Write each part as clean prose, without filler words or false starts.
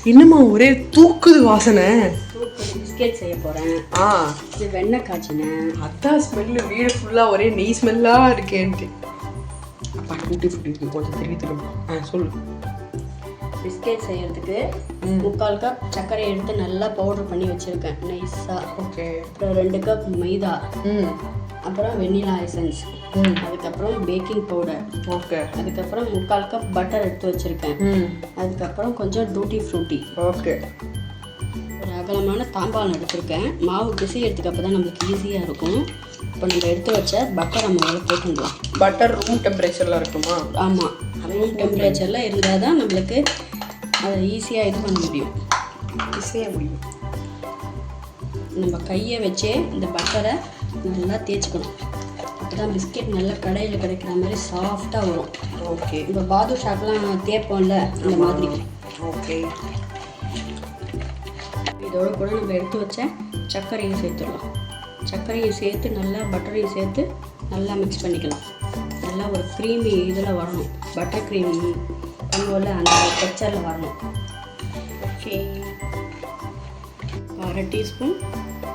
என்னம்மா ஒரே தூக்குது வாசனை. பிஸ்கெட் செய்ய போறேன். இது வெண்ணெய் காய்ச்சினேன். அதான் ஸ்மெல்லு வீடு ஃபுல்லா ஒரே நெய் ஸ்மெல்லா இருக்கேன்ட்டு. அப்பா டூட்டி ஃபுட்டி கொஞ்சம் தெரிவித்துக்கணும். சொல்லு. பிஸ்கெட் செய்யறதுக்கு 3/4 கப் சர்க்கரை எடுத்து நல்லா பவுடர் பண்ணி வச்சிருக்கேன் நைஸா. ஓகே. அப்புறம் 2 கப் மைதா, அப்புறம் வெண்ணிலா எசன்ஸ், அதுக்கப்புறம் பேக்கிங் பவுடர், ஓகே, அதுக்கப்புறம் 3/4 கப் பட்டர் எடுத்து வச்சிருக்கேன். அதுக்கப்புறம் கொஞ்சம் டூட்டி ஃப்ரூட்டி, ஓகே, ஒரு அகலமான தாம்பாலம் எடுத்திருக்கேன். மாவு பிசையறதுக்கு அப்போ தான் நம்மளுக்கு ஈஸியாக இருக்கும். இப்போ நம்ம எடுத்து வச்ச பட்டரை முதல்ல போட்டுடலாம். பட்டர் ரூம் டெம்பரேச்சரில் இருக்குமா? ஆமாம், ரூம் டெம்பரேச்சரில் இருந்தால் தான் நம்மளுக்கு அதை ஈஸியாக இது பண்ண முடியும். நம்ம கையை வச்சே இந்த பட்டரை நல்லா தேய்ச்சிக்கணும். அப்போ தான் பிஸ்கெட் நல்லா கடையில் கிடைக்கிற மாதிரி சாஃப்டாக வரும். ஓகே. இப்போ பாதுஷாக்கெலாம் தேய்ப்போம்ல அந்த மாதிரி. ஓகே. இதோட கூட நம்ம எடுத்து வச்ச சர்க்கரையும் சேர்த்துடலாம். சர்க்கரையும் சேர்த்து நல்லா பட்டரையும் சேர்த்து நல்லா மிக்ஸ் பண்ணிக்கலாம். நல்லா ஒரு க்ரீமி இதில் வரணும். பட்டர் க்ரீம் பண்ணுவோம்ல அந்த டெக்ஸ்சரில் வரணும். ஓகே. 1/2 டீஸ்பூன்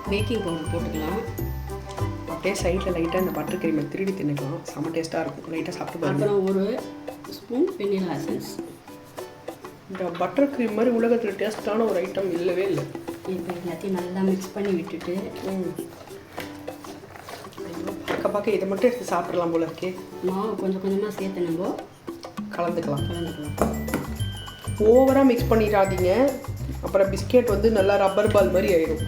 பேக்கிங் பவுடர் போட்டுக்கலாம். அப்படியே சைடில் லைட்டாக இந்த பட்டர் க்ரீமை திருடி தின்னுக்கலாம். செம்ம டேஸ்ட்டாக இருக்கும். லைட்டாக சாப்பிட்டு பாருங்க. அப்புறம் 1 ஸ்பூன் வெண்ணிலா எசன்ஸ். இந்த பட்டர் க்ரீம் மாதிரி உலகத்தில் டேஸ்ட்டான ஒரு ஐட்டம் இல்லவே இல்லை. இப்போ எல்லாத்தையும் நல்லா மிக்ஸ் பண்ணி விட்டுட்டு பார்க்க இதை மட்டும் எடுத்து சாப்பிட்றலாம் போல இருக்கே. மாவு கொஞ்சம் கொஞ்சமாக சேர்த்து நம்ம கலந்துக்கலாம். ஓவராக மிக்ஸ் பண்ணிடாதீங்க, அப்புறம் பிஸ்கெட் வந்து நல்லா ரப்பர் பால் மாதிரி ஆயிடும்.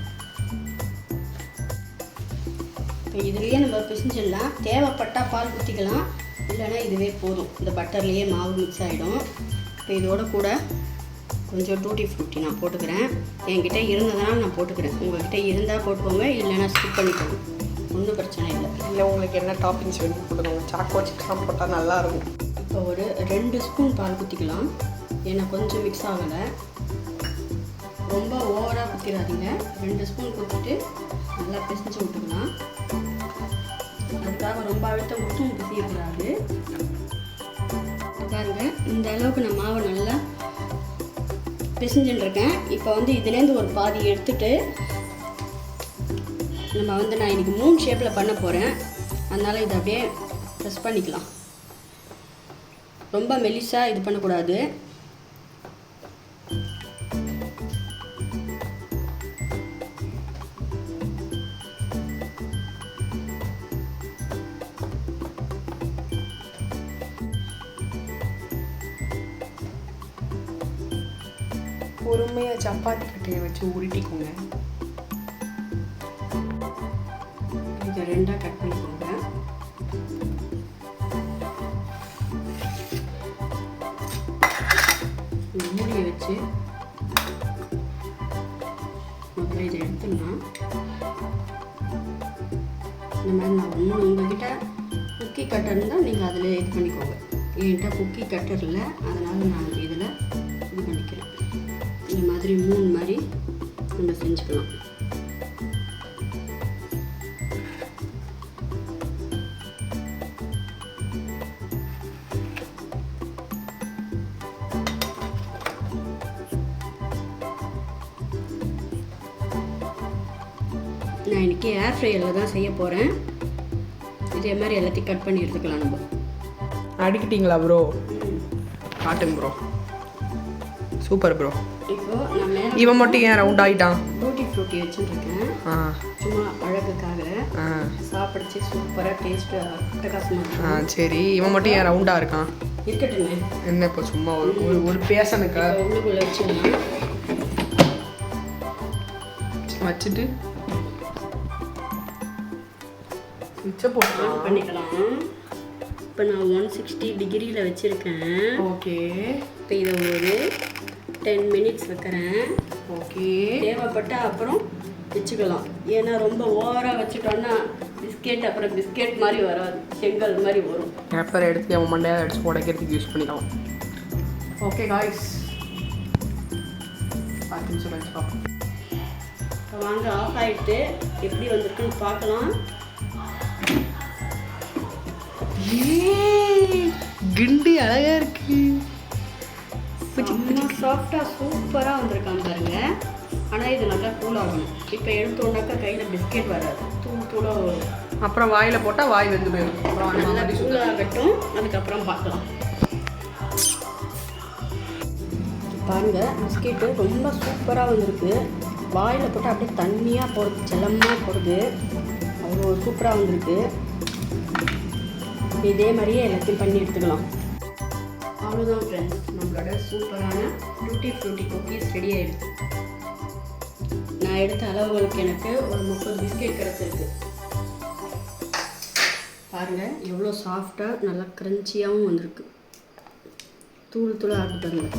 இப்போ இதுலேயே நம்ம பிசைஞ்சிடலாம். தேவைப்பட்டால் பால் ஊற்றிக்கலாம், இல்லைன்னா இதுவே போதும். இந்த பட்டர்லேயே மாவு மிக்ஸ் ஆகிடும். இப்போ இதோட கூட கொஞ்சம் டூட்டி ஃப்ரூட்டி நான் போட்டுக்கிறேன். என்கிட்ட இருந்ததுனால நான் போட்டுக்கிறேன். உங்கள்கிட்ட இருந்தால் போட்டுக்கோங்க, இல்லைன்னா ஸ்கிப் பண்ணிக்கோங்க, ஒன்றும் பிரச்சனை இல்லை. இல்லை உங்களுக்கு என்ன டாப்பிங்ஸ் வேணும் போட்டுக்கோங்க. சாக்கோ சிக்கன் போட்டால் நல்லாயிருக்கும். இப்போ ஒரு 2 ஸ்பூன் பால் ஊற்றிக்கலாம். ஏன்னா கொஞ்சம் மிக்ஸ் ஆகலை. ரொம்ப ஓவராக ஊற்றிடாதீங்க. 2 ஸ்பூன் ஊற்றிட்டு நல்லா பிசைஞ்சு விட்டுக்கலாம். அதுக்காக ரொம்ப அழுத்தம் மட்டும் பிசையக்கூடாது. பாருங்கள், இந்த அளவுக்கு நான் மாவை நல்லா பிசைஞ்சுட்டுருக்கேன். இப்போ வந்து இதுலேருந்து ஒரு பாதி எடுத்துட்டு நம்ம வந்து நான் இன்றைக்கி 3 ஷேப்பில் பண்ண போகிறேன். அதனால் இதை அப்படியே ப்ரெஸ் பண்ணிக்கலாம். ரொம்ப மெலிசாக இது பண்ணக்கூடாது. பொறுமையாக சப்பாத்தி கட்டையை வச்சு உருட்டிக்கோங்க. இதை 2ஆக கட் பண்ணிக்கோங்க. மூடியை வச்சு முதல்ல இதை எடுத்துடலாம். இந்த மாதிரி நான் உங்ககிட்ட குக்கி கட்டர் இருந்தால் நீங்கள் அதில் இது பண்ணிக்கோங்க. என்கிட்ட குக்கி கட்டர் இல்லை, அதனால் நான் இதில் இது பண்ணிக்கிறேன். இந்த மாதிரி 3 மாதிரி நம்ம செஞ்சுக்கலாம். நான் இன்றைக்கி ஏர் ஃப்ரையரில் தான் செய்ய போகிறேன். இதே மாதிரி எல்லாத்தையும் கட் பண்ணி எடுத்துக்கலாம். நம்ம அடிக்கிட்டீங்களா ப்ரோ? காட்டுங்க ப்ரோ. Super bro. இப்போ நான் இவன் மட்டும் ஏன் ரவுண்ட் ஆகிட்டான்? டூட்டி ஃப்ரூட்டி வச்சுட்டுருக்கேன். சும்மா அழகுக்காக. சாப்பிடுச்சு சூப்பராக டேஸ்ட்டு அட்டகாசமாக. சரி, இவன் மட்டும் ஏன் ரவுண்டாக இருக்கான்? இருக்கட்டுமே. என்ன இப்போ சும்மா ஒரு பேசனுக்கா? உள்ளுக்குள்ளே வச்சுக்கலாம். வச்சுட்டு சுவிட்சை போட்டு ஆன் பண்ணிக்கலாம். இப்போ நான் 160 டிகிரியில் வச்சுருக்கேன். ஓகே. இப்போ இதை ஒரு 10 மினிட்ஸ் வைக்கிறேன். ஓகே. தேவைப்பட்டால் அப்புறம் வச்சுக்கலாம். ஏன்னா ரொம்ப ஓவராக வச்சுட்டோன்னா பிஸ்கெட் அப்புறம் பிஸ்கெட் மாதிரி வராது, செங்கல் மாதிரி வரும். பேப்பர் எடுத்து அவன் மண்டையை அடிச்சு உடைக்கிறதுக்கு யூஸ் பண்ணிக்கலாம். ஓகே காய்ஸ், 10 நிமிஷம் கழிச்சு பார்ப்போம். வாங்க ஆஃப் ஆகிட்டு எப்படி வந்திருக்குன்னு பார்க்கலாம். கிண்டி அழகா இருக்கு. சாஃப்டாக சூப்பராக வந்திருக்கான் பாருங்க. ஆனால் இது நல்லா கூல் ஆகணும். இப்போ எடுத்தோன்னாக்கா கையில் பிஸ்கெட் வராது, தூள் தூளாக வரும். அப்புறம் வாயில் போட்டால் வாய் வெந்து போயிடும். அப்புறம் அந்த நல்லா மாதிரி கூல் ஆகட்டும், அதுக்கப்புறம் பார்க்கலாம். பாருங்க பிஸ்கெட்டு ரொம்ப சூப்பராக வந்திருக்கு. வாயில் போட்டால் அப்படியே தண்ணியாக போடுது, செல்லமாக போடுது. அவ்வளோ சூப்பராக வந்திருக்கு. இதே மாதிரியே எல்லாத்தையும் பண்ணி எடுத்துக்கலாம். அவ்வளோதான் ஃப்ரெண்ட்ஸ், நம்மளோட சூப்பரான டூட்டி ஃப்ரூட்டி குக்கீஸ் ரெடி ஆகிடுது. நான் எடுத்த அளவுகளுக்கு எனக்கு ஒரு 30 பிஸ்கெட் கிடச்சிருக்கு. பாருங்கள் எவ்வளோ சாஃப்டாக நல்லா க்ரன்ச்சியாகவும் வந்திருக்கு. தூள் தூளாக ஆகுது பாருங்கள்.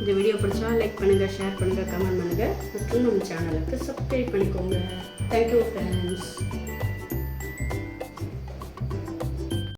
இந்த வீடியோ பிடிச்சா லைக் பண்ணுங்கள், ஷேர் பண்ணுங்கள், கமெண்ட் பண்ணுங்கள் மற்றும் நம்ம சேனலுக்கு சப்ஸ்கிரைப் பண்ணிக்கோங்க. Thank you friends.